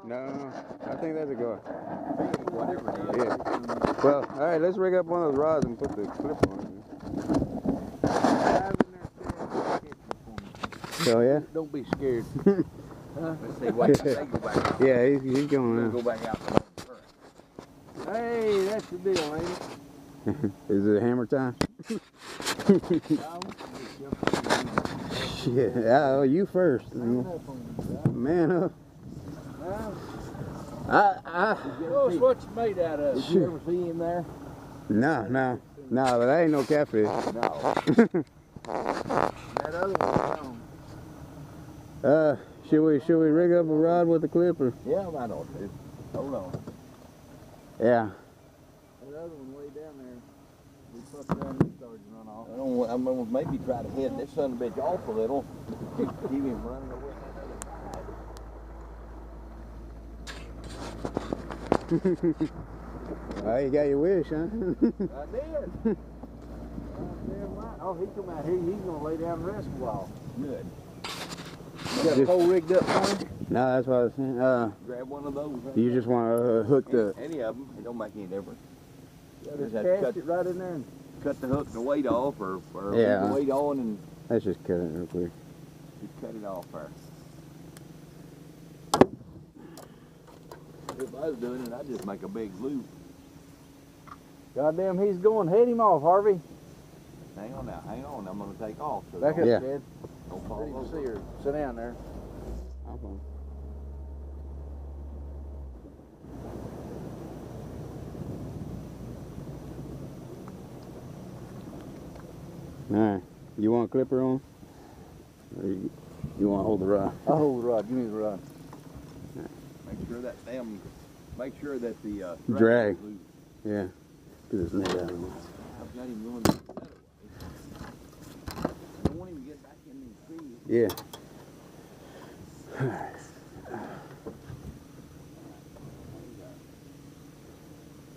No, I think that's a go. Whatever it is. Yeah. Well, all right, let's rig up one of those rods and put the clip on it. So yeah. Don't be scared. Let's see. Wait, they go back out. Yeah, he's going now. Go back out. Hey, that's the deal, ain't it? Is it hammer time? Yeah, oh, you first. Man up. Oh, what's made out of? Did you ever see him there? No, but that ain't no catfish. No. That other one. Should we rig up a rod with the clip or? Yeah, why not, dude? Hold on. Yeah. That other one way down there. We put down and started to run off. I'm gonna maybe try to head this son of a bitch off a little. Keep him running away. Well, you got your wish, huh? I did. Oh, he come out here. He's gonna lay down and rest a while. Good. You got a pole rigged up for him? No, that's what I was saying. Grab one of those. Right you there. just want to hook the... Any of them. It don't make any difference. Just cast it right in there and cut the hook and the weight off, or yeah. leave the weight on and... Let's just cut it real quick. Just cut it off there. If I was doing it, I'd just make a big loop. goddamn, he's going. Head him off, Harvey. Hang on now, hang on. I'm going to take off. So Back up, Yeah. Dad. Don't fall Ready to over. see her. Sit down there. Alright. You want a clipper on? Or you want to hold the rod? I'll hold the rod. Give me the rod. Make sure that damn, make sure that the Drag. is loose. Yeah. Get his neck out of the way. I've got him going the other way. I don't want him to get back in these trees. Yeah.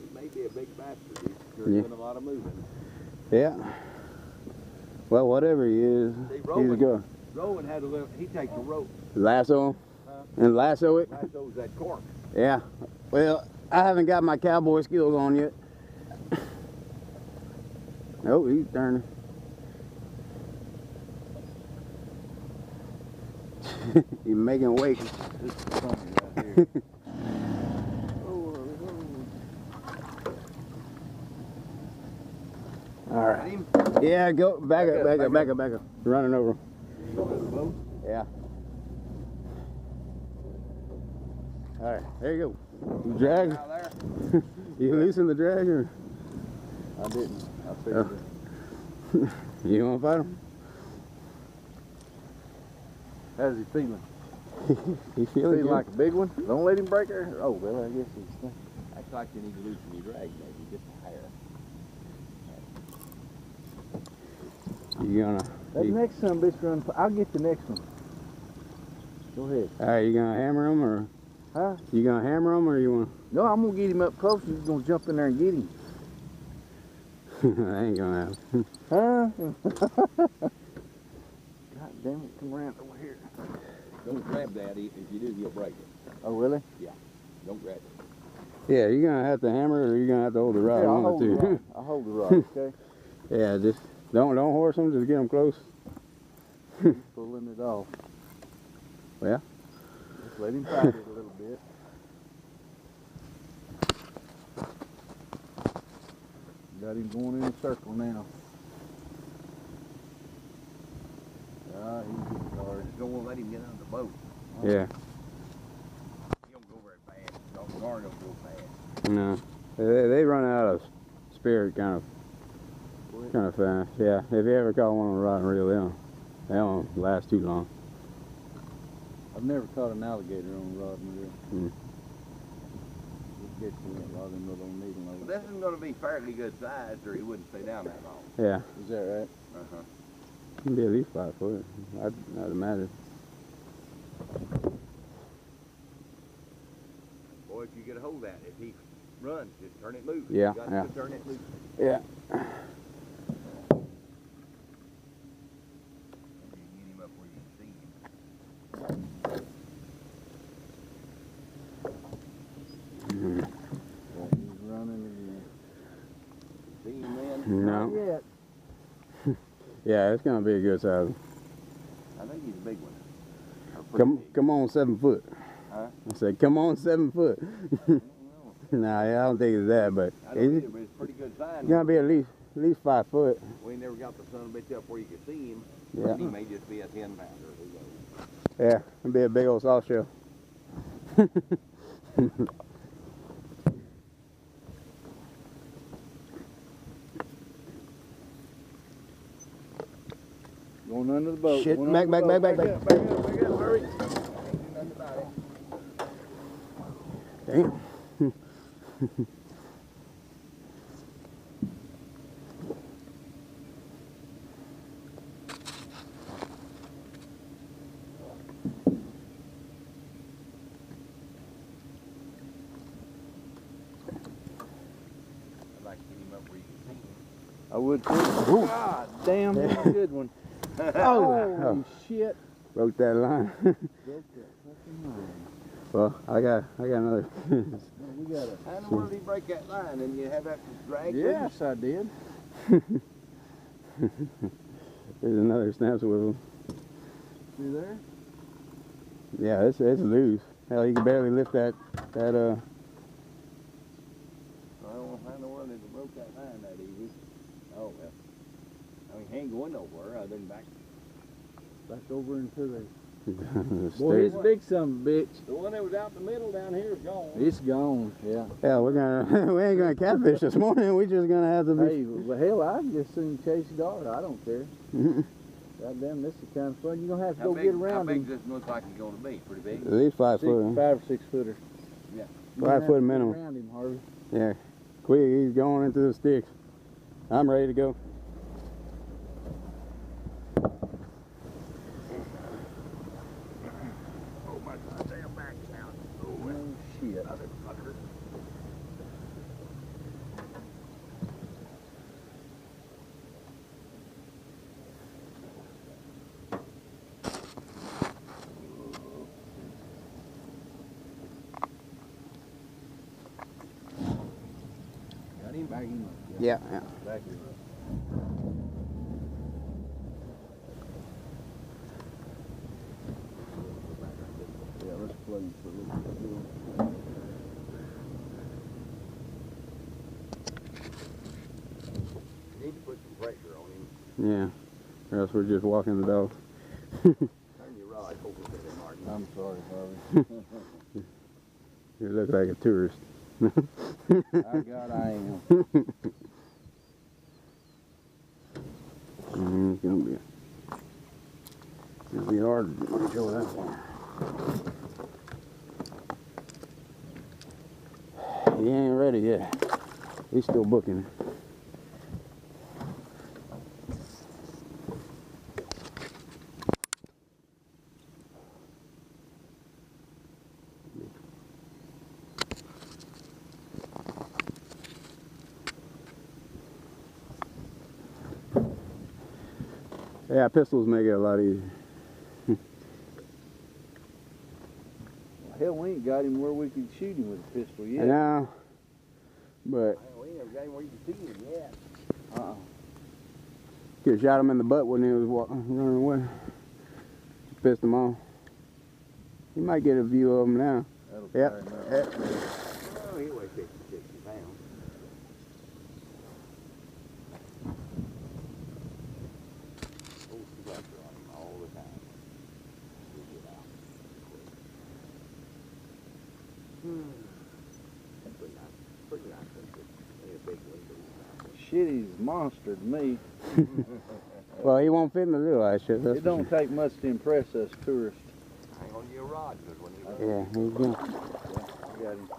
He may be a big bastard. He's Yeah. doing a lot of moving. Yeah. Well, whatever he is, See, he's good. Rowan had a little, he takes a rope, Lasso him? And lasso it? lassos that cork. Yeah. Well, I haven't got my cowboy skills on yet. Oh, he's turning. He's making a wake. This is funny right here. All right. Yeah, go back up. You're running over him. Yeah. All right, there you go. You drag. Out there. You loosen the drag or? I didn't. I figured it. You don't want to fight him? How's he feeling? He feeling Feeling good. like a big one? Don't let him break her. Oh, well, I guess he's... Acts like you need to loosen your drag, maybe just a hair. You gonna? That next son bitch run... I'll get the next one. Go ahead. All right, you gonna hammer him or? Huh? You gonna hammer him or you want? No, I'm going to get him up close. He's going to jump in there and get him. That ain't gonna happen. Huh? God damn it. Come around over here. Don't grab that. If you do, you'll break it. Oh, really? Don't grab it. Yeah, you're gonna have to hammer it or you're gonna have to hold the rod. Yeah, I'll on hold it the too. rod. I'll hold the rod, okay? Yeah, just don't horse them. Just get them close. Pulling it off. Yeah. Just let him fight it a little bit. Got him going in a circle now. Ah, he's getting hard. Just don't want to let him get on the boat. Yeah. He don't go very fast. Don't go fast. No. They run out of spirit kind of fast. Yeah. If you ever caught one on a rod and reel, they don't last too long. I've never caught an alligator on a rod and reel. Mm. Just get to it, a lot of them little needle Well, nose. this is going to be fairly good size, or he wouldn't stay down that long. Yeah. Is that right? Uh-huh. Can be at least 5 foot. I'd imagine. Boy, if you get a hold of that, if he runs, just turn it loose. Yeah, You got yeah. to turn it loose. Yeah. Get him up where you can see him. Yeah, it's gonna be a good size. I think he's a big one. Or pretty big. Come on, 7 foot. Huh? I said, come on, 7 foot. I don't know. Nah, I don't think it's that, but I don't either, but it's a pretty good sign. it's gonna be at least 5 foot. We ain't never got the son of a bitch up where you could see him. Yeah. He may just be a 10 pounder. Who knows? Yeah, it'll be a big old soft shell. Going under the boat. Shit, Going back, under the back, boat. back, Back up, hurry. Ain't do nothing about it. Damn. I'd like to get him up where you can see him. I would too. God damn, that's a good one. Oh. Holy shit. Broke that line. Broke that fucking line. Well, I got another. Man, we got a... How in the world did he break that line and you have that drag? Yes, I did. There's another snaps with him. See there? Yeah, it's loose. Hell, you can barely lift that. I don't know how in the world did he broke that line that easy. Oh, well. I mean, he ain't going nowhere other than back. Back over into the... the Boy, stairs. it's big son of a bitch. The one that was out in the middle down here is gone. It's gone, yeah. Hell, we ain't gonna catfish this morning. We just gonna have to be. Hey, well, hell, I can just soon chase Dart. I don't care. God damn, this is kind of fun. You're gonna have to How go big, get how around big him. does this look like he's going to be? Pretty big? At least 5 Six, foot. 5 or 6 footer. Yeah. You're gonna 5 have foot to get minimum. around him, Harvey. Yeah. Quick, he's going into the sticks. I'm ready to go. Oh my God, damn back now. Oh, shit. Motherfucker. Got him? Back him up. Yeah. Back him up. Yeah, let's play for a little bit. You need to put some pressure on him. Yeah. Or else we're just walking the dog. Turn your rod over there, Martin. I'm sorry, Harvey. You look like a tourist. God, I am. It's gonna be hard to go that far. He ain't ready yet. He's still booking it. Yeah, pistols make it a lot easier. Hell, we ain't got him where we can shoot him with a pistol yet. Now, but Well, we ain't never got him where you can see him yet. could have shot him in the butt when he was running away. Pissed him off. You might get a view of him now. That'll Yep. tire him out. Yep. Oh, he weighs 50, 60 pounds. Hold the pressure on him all the time. He'll get out. Pretty nice. Pretty nice. Ain't a big one, but he's Shit, he's a monster to me. Well, he won't fit in the little eye shit. That's It don't take much to impress us tourists. hang on to your rod, because when he Yeah, he's good. I got him.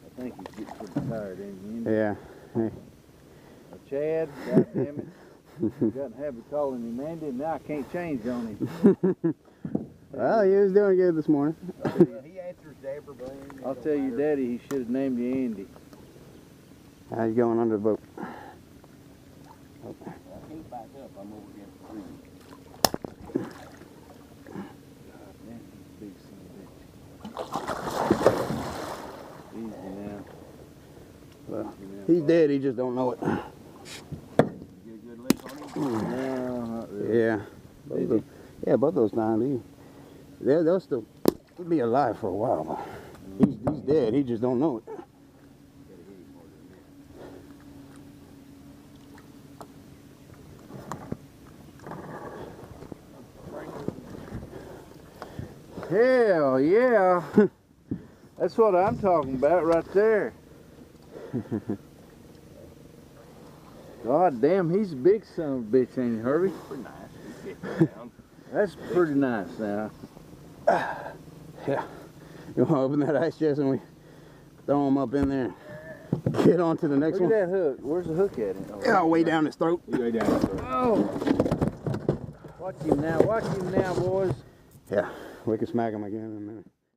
I think he's getting pretty tired, ain't he? Yeah. Chad, goddamn it. Got in the habit of calling him Andy, and now I can't change on him. Well, he was doing good this morning. he answers to everybody. I'll tell your daddy he should have named you Andy. He's going under the boat. I can't back up. I'm over against the tree. Man, he's a big son of a bitch. Easy now. Well, Easy now. he's dead, he just don't know it. Get a good lick on him. Yeah, both those times they'll still be alive for a while. But he's dead. He just don't know it. Hell yeah. That's what I'm talking about right there. God damn, he's a big son of a bitch, ain't he, Herbie? Pretty nice. He's getting down. That's pretty nice now. Yeah. You want to open that ice chest and we throw him up in there and get on to the next Look one? at that hook. Where's the hook at? Yeah, way down his throat. Way down. Oh! Watch him now, boys. Yeah, we can smack him again in a minute.